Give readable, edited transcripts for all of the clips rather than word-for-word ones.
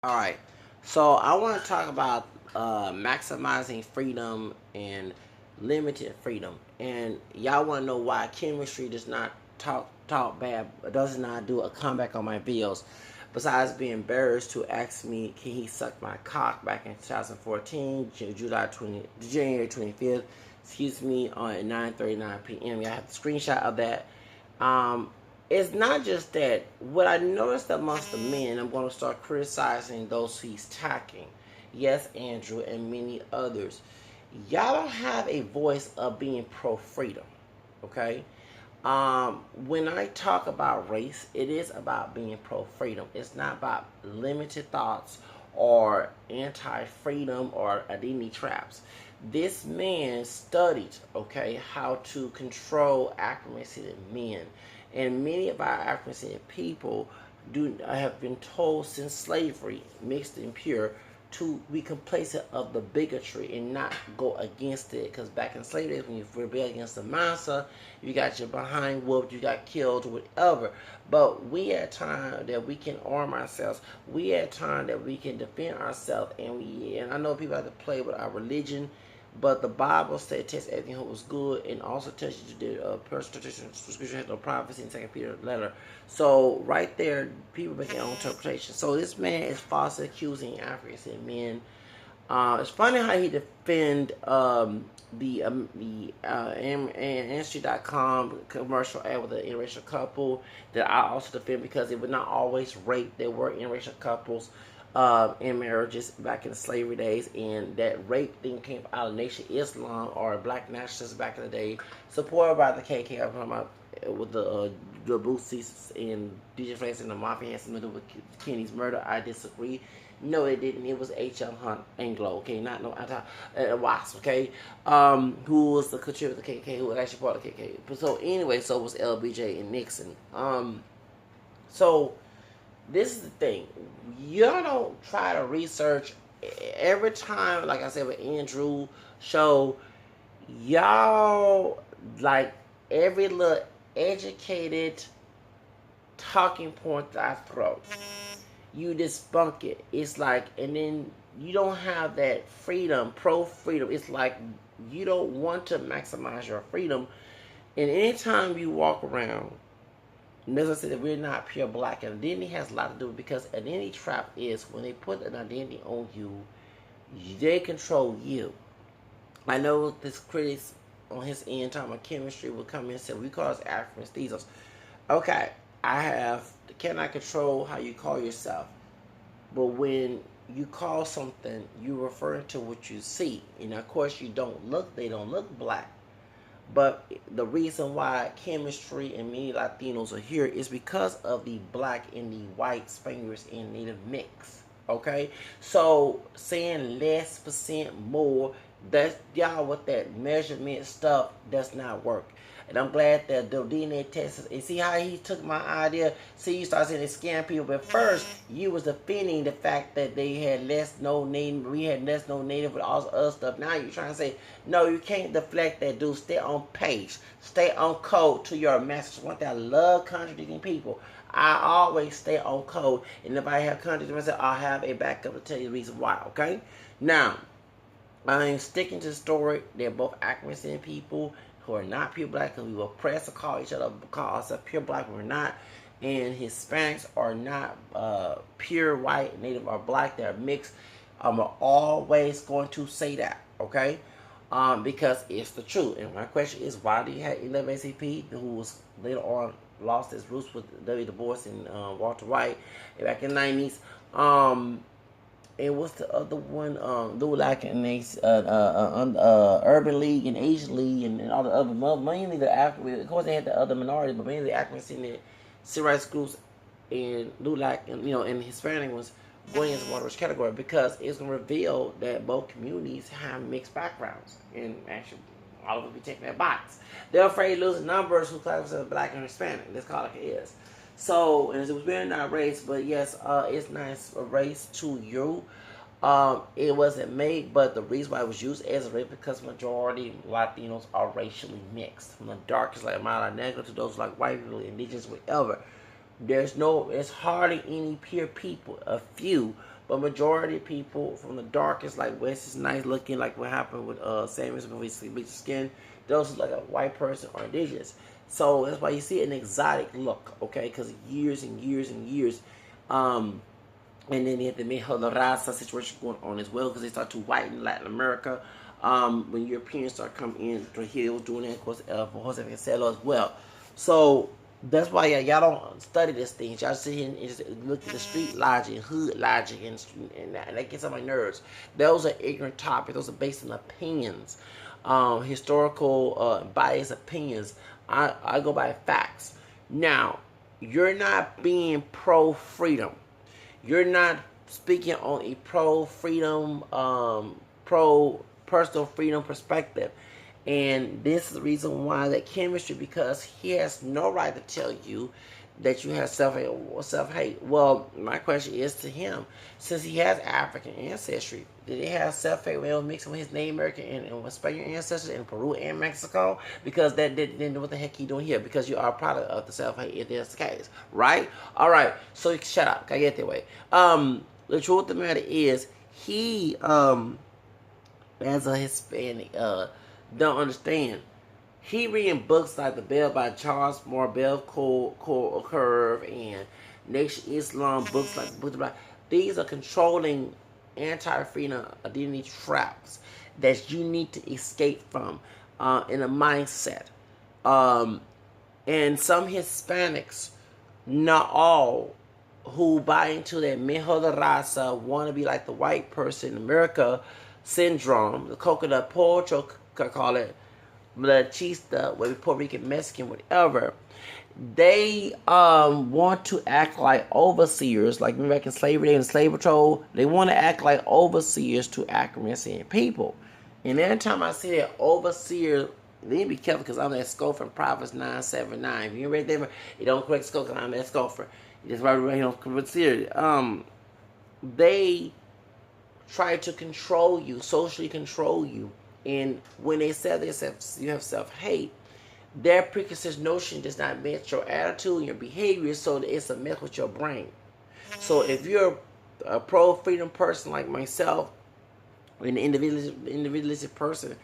All right. So I want to talk about maximizing freedom and limited freedom. And y'all want to know why chemistry does not talk bad, does not do a comeback on my videos. Besides being embarrassed to ask me, can he suck my cock back in 2014, January 25th, excuse me, on 9:39 p.m. I have the screenshot of that. Um, it's not just that. What I noticed amongst the men, I'm going to start criticizing those he's attacking. Yes, Andrew and many others. Y'all don't have a voice of being pro freedom. Okay? When I talk about race, it is about being pro freedom. It's not about limited thoughts or anti freedom or identity traps. This man studied, okay, how to control African men. And many of our African people do have been told since slavery, mixed and pure, to be complacent of the bigotry and not go against it. Because back in slavery days, when you rebel against the master, you got your behind whooped, you got killed, whatever. But we had time that we can arm ourselves. We had time that we can defend ourselves. And I know people have to play with our religion, but the Bible said test everything who was good, and also tells you to do personal scripture has no prophecy in 2 Peter letter. So right there, people make their own interpretation. So this man is falsely accusing African men. It's funny how he defend the Ancestry.com commercial ad with an interracial couple that I also defend because it was not always rape. There were interracial couples in marriages back in the slavery days, and that rape thing came out of Nation Islam or black nationalists back in the day, supported by the KK. I'm talking about with the Boosies and DJ Flex and the Mafia has something to do with Kenny's murder. I disagree. No, it didn't. It was H.L. Hunt Anglo, okay, not no Wasp, okay, who was the contributor to the KK, who was actually part of the KK. But so anyway, so was LBJ and Nixon. So this is the thing. Y'all don't try to research every time, like I said with Andrew show, y'all like every little educated talking point that I throw. You debunk it. It's like, and then you don't have that freedom, pro freedom. It's like you don't want to maximize your freedom. And anytime you walk around, and as I said, that we're not pure black, and identity has a lot to do with it because identity trap is when they put an identity on you, they control you. I know this critics on his end talking about chemistry will come in and say we call us African mestizos. Okay, cannot control how you call yourself, but when you call something, you refer to what you see, and of course they don't look black. But the reason why chemistry and many Latinos are here is because of the black and the white Spaniards and Native mix. Okay, so saying less percent more, that's y'all with that measurement stuff does not work. And I'm glad that the DNA test and see how he took my idea. See, you start saying they scam people, but first you was defending the fact that they had less no native, we had less no native with all the other stuff. Now you're trying to say no, you can't deflect that, dude. Stay on page, stay on code to your message. One thing I love contradicting people. I always stay on code, and if I have contradicted myself, I'll have a backup to tell you the reason why. Okay, now I'm sticking to the story. They're both African people who are not pure black, because we will press to call each other, call ourselves pure black, we're not. And Hispanics are not pure white, native, or black. They're mixed. I'm always going to say that, okay? Because it's the truth. And my question is, why do you have 11 ACP, who was later on lost his roots with W. Du Bois and Walter White back in the 90s? And what's the other one? Lulac and Urban League and Asian League and all the other, mainly the African. Of course, they had the other minorities, but mainly the Africans in the civil rights groups and Lulac and and Hispanic ones going into one of those category because it's gonna reveal that both communities have mixed backgrounds and actually all of us be taking that box. They're afraid to lose numbers who class themselves black and Hispanic. That's called like it is. So, and it was really not race, but yes, it's not a race to you. It wasn't made, but the reason why it was used as a race because majority Latinos are racially mixed. From the darkest, like mild negative, to those like white people, indigenous, whatever. It's hardly any pure people, a few, But majority of people from the darkest, like West is nice looking, like what happened with Samuel Smith with bleach skin. Those look like a white person or indigenous. So that's why you see an exotic look, okay? Because years and years and years. And then you have the Mejo de Raza situation going on as well, because they start to whiten Latin America. When Europeans start coming in, Trujillo was doing that, of course, for Jose Cancelo as well. So that's why y'all don't study this thing. Y'all sit here and just look at the street logic, hood logic, and that gets on my nerves. Those are ignorant topics. Those are based on opinions, historical biased opinions. I go by facts. Now, you're not being pro-freedom. You're not speaking on a pro-freedom, pro-personal freedom perspective. And this is the reason why that chemistry, because he has no right to tell you that you have self-hate. Well, my question is to him, since he has African ancestry, did he have self-hate when he was mixing with his Native American and Spanish ancestors in Peru and Mexico? Because then what the heck he doing here? Because you are a product of the self-hate, if that's the case, right? All right, so shut up, I get that way. The truth of the matter is, he, as a Hispanic, don't understand. He reading books like The Bell by Charles Marble Curve and Nation Islam, books like these are controlling anti-freedom identity traps that you need to escape from in a mindset. And some Hispanics, not all, who buy into that Mejo de Raza, want to be like the white person in America syndrome, the coconut pocho, call it, Machista, whether Puerto Rican, Mexican, whatever, they want to act like overseers, like back in slavery and slave patrol. They want to act like overseers to African people. And every time I see that overseer, they need to be careful, because I'm that Scofier in Proverbs 9:7-9. If you read that, you don't correct Scofier, I'm that Scofier. That's why we don't consider it. They try to control you, socially control you. And when they say you have self-hate, their preconceived notion does not match your attitude and your behavior, so it's a mess with your brain. So if you're a pro-freedom person like myself, an individualistic person,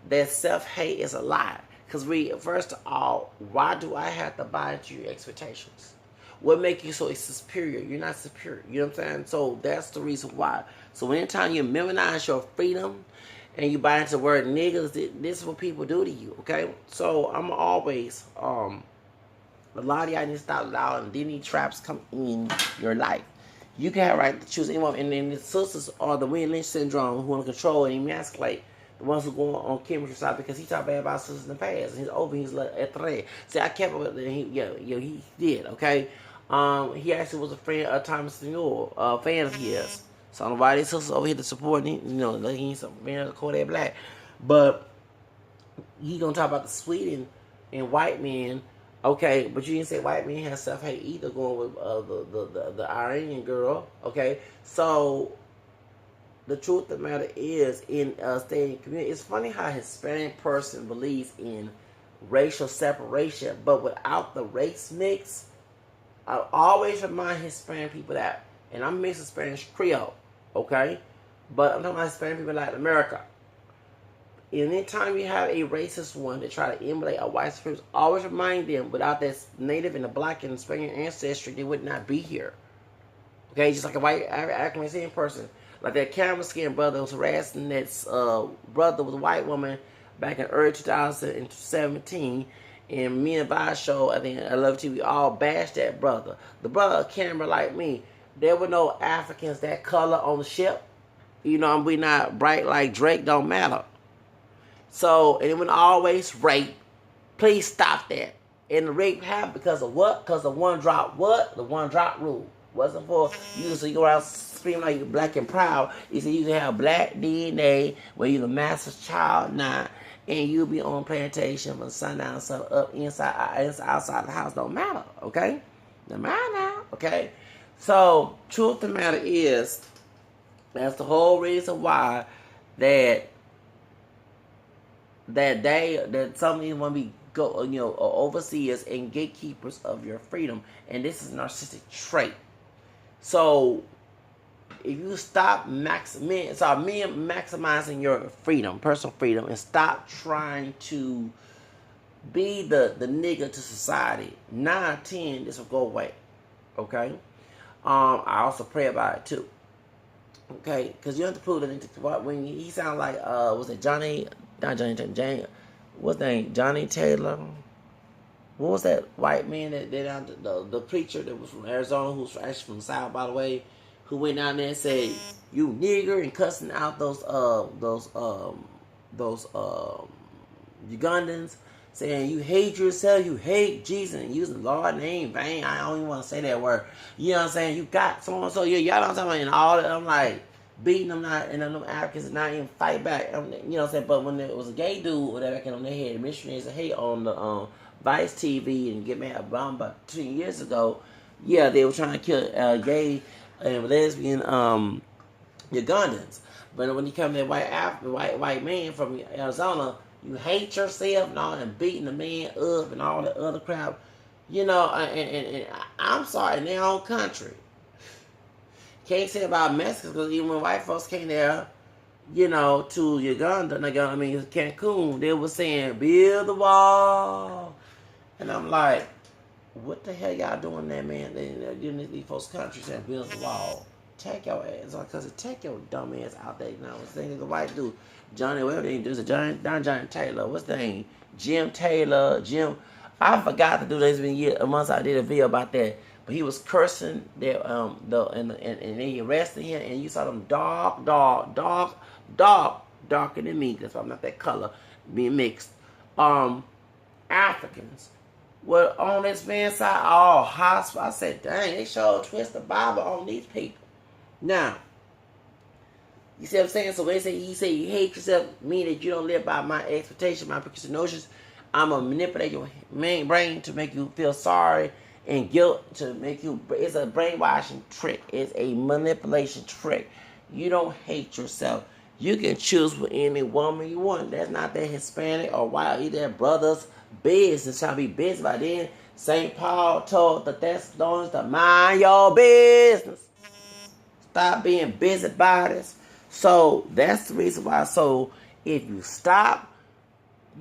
that self-hate is a lie. Because first of all, why do I have to buy into your expectations? What makes you so superior? You're not superior. You know what I'm saying? So that's the reason why. So anytime you memorize your freedom, and you buy into the word niggas, this is what people do to you, okay? So I'm always, a lot of y'all need to stop allowing identity traps come in your life. You can have a right to choose anyone, and then the sisters are the William Lynch syndrome, who want to control and emasculate the ones who go on chemistry side, because he talked bad about sisters in the past, and he's over, he's like, etre. See, I kept up with it, he did, okay? He actually was a friend of Thomas Sewell, fan of his. So I don't know why these sisters over here to support him, like he's some man of Kodak Black. But he gonna talk about the Sweden and white men, okay, but you didn't say white men have self-hate either, going with the Iranian girl, okay? So the truth of the matter is, in staying community, it's funny how a Hispanic person believes in racial separation, but without the race mix. I always remind Hispanic people that, and I'm mixed with Spanish Creole, okay? But I'm talking about Hispanic people in Latin America. Anytime you have a racist one that try to emulate a white supremacist, always remind them, without that native and the black and Spanish ancestry, they would not be here. Okay, just like a white African person. Like that camera skin brother was harassing that brother with a white woman back in early 2017. And me and Vi show, I think I Love TV, all bashed that brother. The brother, a camera like me, there were no Africans that color on the ship. We not bright like Drake, don't matter. So, and it would always rape. Please stop that. And the rape happened because of what? Because the one drop what? The one drop rule. Wasn't for you, so you go around screaming like you're black and proud. You say you can have black DNA, where you're the master's child now, and you'll be on plantation from sundown, sun up, inside, outside the house. Don't matter, okay? Don't matter, okay? So, truth of the matter is, that's the whole reason why that some of these want to be overseers and gatekeepers of your freedom, and this is a narcissistic trait. So if you stop maximizing your freedom, personal freedom, and stop trying to be the nigga to society, 9, 10, this will go away. Okay? I also pray about it too. Okay? Because you have to prove that when he sounded like, was it Johnny, not Johnny Taylor, what's his name? Johnny Taylor? What was that white man the preacher that was from Arizona, who's actually from the South, by the way, who went down there and said, "You nigger," and cussing out those Ugandans, saying you hate yourself, you hate Jesus, and using the Lord's name in vain. I don't even want to say that word. You know what I'm saying? You got so and so. Y'all know what I'm talking about, and all that. I'm like beating them, not, and them Africans not even fight back. You know what I'm saying? But when it was a gay dude or whatever, and they had missionaries of hate on the Vice TV and get mad about 2 years ago. Yeah, they were trying to kill gay and lesbian Ugandans. But when you come to that white man from Arizona, you hate yourself and all, and beating the man up and all that other crap. You know, and I'm sorry, in their own country. Can't say about Mexicans, because even when white folks came there, you know, to Uganda, Cancun, they were saying, build the wall. And I'm like, what the hell y'all doing there, man? These folks' countries and build the wall. Take your ass on, because take your dumb ass out there. You know what I'm saying? The white dude, Johnny, whatever they do, not Johnny Taylor. What's the name? Jim Taylor. I forgot to do this. Been months I did a video about that. But he was cursing there, and they arrested him, and you saw them darker than me, because I'm not that color, being mixed. Africans. Well, on this man's side, all hospital. I said, dang, they sure twist the Bible on these people. Now, you see what I'm saying? So when he say you hate yourself, mean that you don't live by my expectation, my preconceived notions. I'm going to manipulate your main brain to make you feel sorry and guilt, to make you, it's a brainwashing trick. It's a manipulation trick. You don't hate yourself. You can choose with any woman you want. That's not that Hispanic or white, either brothers' business. Trying to be busy by then. St. Paul told the Thessalonians to mind your business. Stop being busybodies. So that's the reason why. So if you stop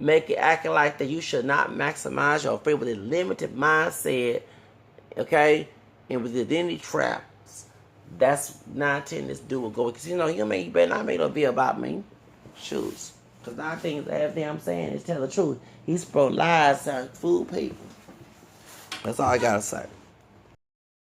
acting like that, you should not maximize your freedom with a limited mindset, okay, and with identity traps. That's 9-10. This dude will go, because you better not make no video about me. Shoes. Because I think everything I'm saying is tell the truth. He's pro lies and fool people. That's all I gotta say.